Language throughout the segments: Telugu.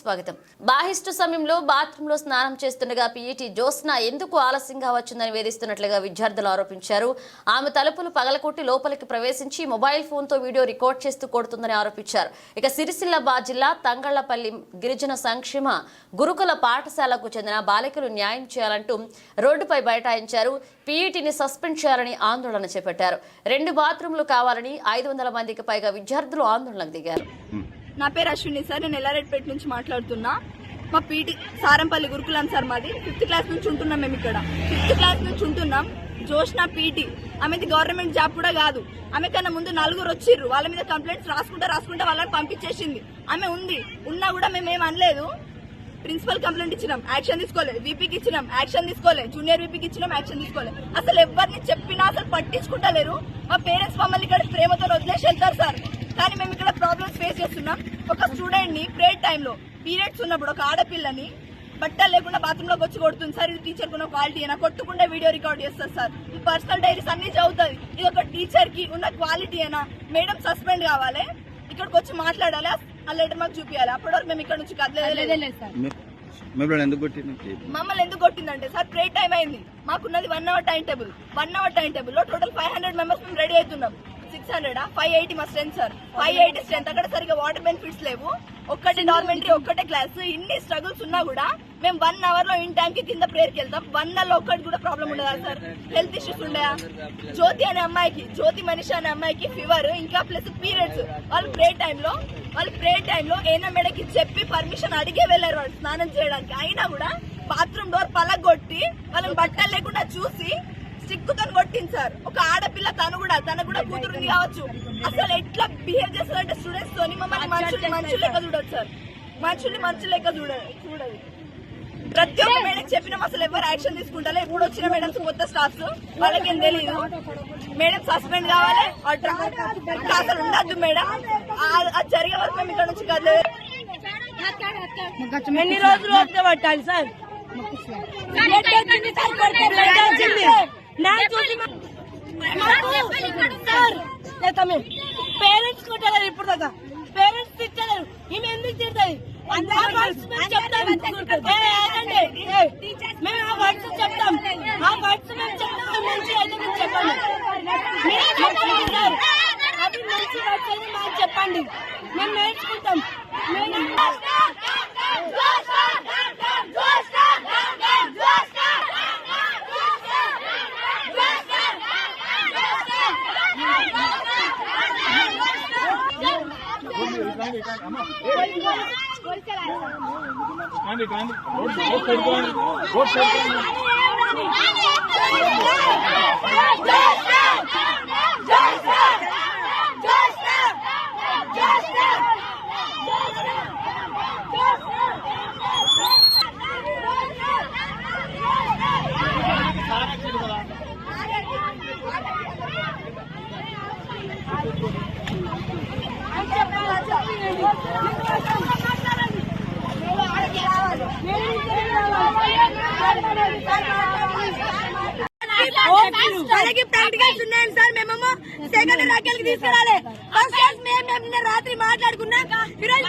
స్వాగతం. బాహిష్టు సమయంలో బాత్రూంలో స్నానం చేస్తుండగా పీఈటీ జ్యోత్స్న ఎందుకు ఆలస్యంగా వచ్చిందని వేధిస్తున్నట్లుగా విద్యార్థులు ఆరోపించారు. ఆమె తలుపులు పగలకొట్టి లోపలికి ప్రవేశించి మొబైల్ ఫోన్తో వీడియో రికార్డ్ చేస్తూ కొడుతుందని ఆరోపించారు. ఇక సిరిసిల్ల జిల్లా తంగళ్లపల్లి గిరిజన సంక్షేమ గురుకుల పాఠశాలకు చెందిన బాలికలు న్యాయం చేయాలంటూ రోడ్డుపై బైఠాయించారు. పీఈటీని సస్పెండ్ చేయాలని ఆందోళన చేపట్టారు. 2 బాత్రూంలు కావాలని 500 మందికి పైగా విద్యార్థులు ఆందోళనకు దిగారు. నా పేరు అశ్విని సార్, నేను ఎల్లారెడ్డిపేట నుంచి మాట్లాడుతున్నా. మా పీటీ సారంపల్లి గురుకులం సార్, మాది 5th క్లాస్ నుంచి ఉంటున్నాం. మేము ఇక్కడ 5th క్లాస్ నుంచి ఉంటున్నాం. జ్యోత్స్న పీటీ, ఆమెది గవర్నమెంట్ జాబ్ కూడా కాదు. ఆమె కన్నా ముందు 4 వచ్చిర్రు. వాళ్ళ మీద కంప్లైంట్స్ రాసుకుంటే వాళ్ళని పంపించేసింది. ఆమె ఉన్నా కూడా మేమేం అనలేదు. ప్రిన్సిపల్ కంప్లైంట్ ఇచ్చినాం, యాక్షన్ తీసుకోలేదు. వీపీకి ఇచ్చినాం, యాక్షన్ తీసుకోలేదు. జూనియర్ వీపీకి ఇచ్చినాం, యాక్షన్ తీసుకోలేదు. అసలు ఎవరిని చెప్పినా అసలు పట్టించుకుంటలేరు. మా పేరెంట్స్ మమ్మల్ని ఇక్కడ ప్రేమతో వదిలేసి వెళ్తారు సార్. కానీ మేము ఇక్కడ ప్రాబ్లమ్స్ ఫేస్ చేస్తున్నాం. ఒక స్టూడెంట్ ని ప్రేయర్ టైంలో పీరియడ్స్ ఉన్నప్పుడు ఒక ఆడపిల్లని బట్టలు లేకుండా బాత్రూమ్ లోకి వచ్చి కొడుతుంది సార్. ఇది టీచర్ కున్న క్వాలిటీ అయినా కొట్టుకుంటే వీడియో రికార్డ్ చేస్తారు సార్. ఈ పర్సనల్ డైరీస్ అన్ని చదువుతుంది. ఇది ఒక టీచర్ కి ఉన్న క్వాలిటీ అయినా. మేడం సస్పెండ్ కావాలి, ఇక్కడికి వచ్చి మాట్లాడాలి, ఆ లెటర్ మాకు చూపించాలి. అప్పటి వరకు మేము ఇక్కడ నుంచి కదలేదు సార్. మమ్మల్ని ఎందుకు కొట్టిందంటే సార్, ప్రేయర్ టైం అయింది. మాకున్నది 1 hour time table. 1 hour time table లో టోటల్ 500 మెంబర్స్ మేము రెడీ అవుతున్నాం. 600 580 మా స్ట్రెంత్ సార్. 580 స్ట్రెంత్. అక్కడ సరిగా వాటర్ బెనిఫిట్స్ లేవు. ఒక్కటే డార్మెంటరీ, ఒక్కటే క్లాస్. ఇన్ని స్ట్రగుల్స్ ఉన్నా కూడా మేము 1 అవర్ లో ఇన్ టైం కి కింద ప్రేయర్కి వెళ్తాం. 1 అవర్ లో ఒక్కటి కూడా ప్రాబ్లం ఉండదా సార్? హెల్త్ ఇష్యూస్ ఉండయా? జ్యోతి అనే అమ్మాయికి, జ్యోతి మనిషి అనే అమ్మాయికి ఫీవర్, ఇంకా ప్లస్ పీరియడ్స్. వాళ్ళు ప్రేయర్ టైంలో ఏనా మేడకి చెప్పి పర్మిషన్ అడిగే వెళ్లారు వాళ్ళు స్నానం చేయడానికి. అయినా కూడా బాత్రూమ్ డోర్ పలగొట్టి వాళ్ళని బట్టలు లేకుండా చూసి సిక్కుతో కొట్టింది సార్. ఒక ఆడపిల్ల, తను కూడా కూతురుంది కావచ్చు. అసలు ఎట్లా బిహేవ్ చేస్తారంటే స్టూడెంట్స్ తోని మమ్మల్ని మనుషులు లెక్క చూడదు సార్. మనుషులు లెక్క చూడదు. ప్రతి ఒక్క మేడం చెప్పినాం, అసలు ఎవరు యాక్షన్ తీసుకుంటారు. ఎప్పుడు వచ్చిన మేడమ్స్ కొత్త స్టాఫ్స్, వాళ్ళకేం తెలియదు. మేడం సస్పెండ్ కావాలి, అసలు ఉండద్దు మేడం. అది జరిగే వరకు మేము ఇక్కడ నుంచి కదలేదు. ఎన్ని రోజులు వస్తే పట్టాలి సార్? పేరెంట్స్ కొట్టలేరు ఇప్పుడు దాకా. పేరెంట్స్ తిట్టలేరు. ఈమె ఎందుకు తిడతాయి? మేము ఆ వర్డ్స్ చెప్తాం. మంచి అయితే మేము చెప్పండి. అవి మంచి వర్డ్స్ అయితే మాకు చెప్పండి, మేము నేర్చుకుంటాం. ప్రాక్టికల్స్ ఉన్నాయండి సార్. మేమేమో సెకండ్ రాకెల్కి తీసుకురాలి. ఫస్ట్ క్లాస్ మేము రాత్రి మాట్లాడుకున్నా. ఈరోజు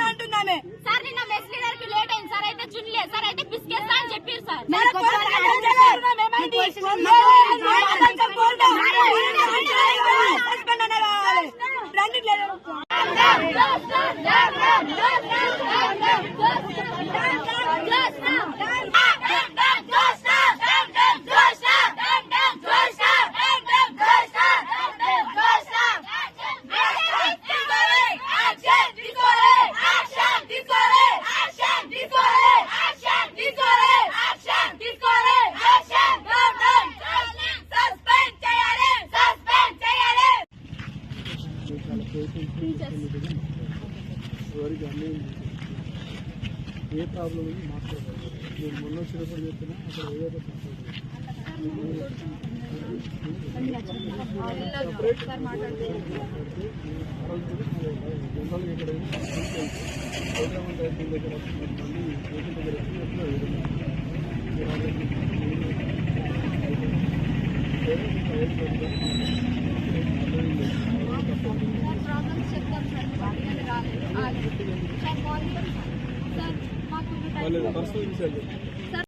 అంటున్నామే సార్. నిన్న మెస్ లీడర్ కి లేట్ అయింది సార్, అయితే చున్లే సార్, అయితే బిస్కెట్స్ అని చెప్పారు సార్. ఏ ప్రాబ్లం మాట్లాడాలి. నేను మొన్న వచ్చినప్పుడు చెప్పినా అక్కడ ఏదో ప్రాబ్లమ్స్ చెప్తాం సార్ రాలేదు సార్ మాకు పర్సనల్ విషయాలు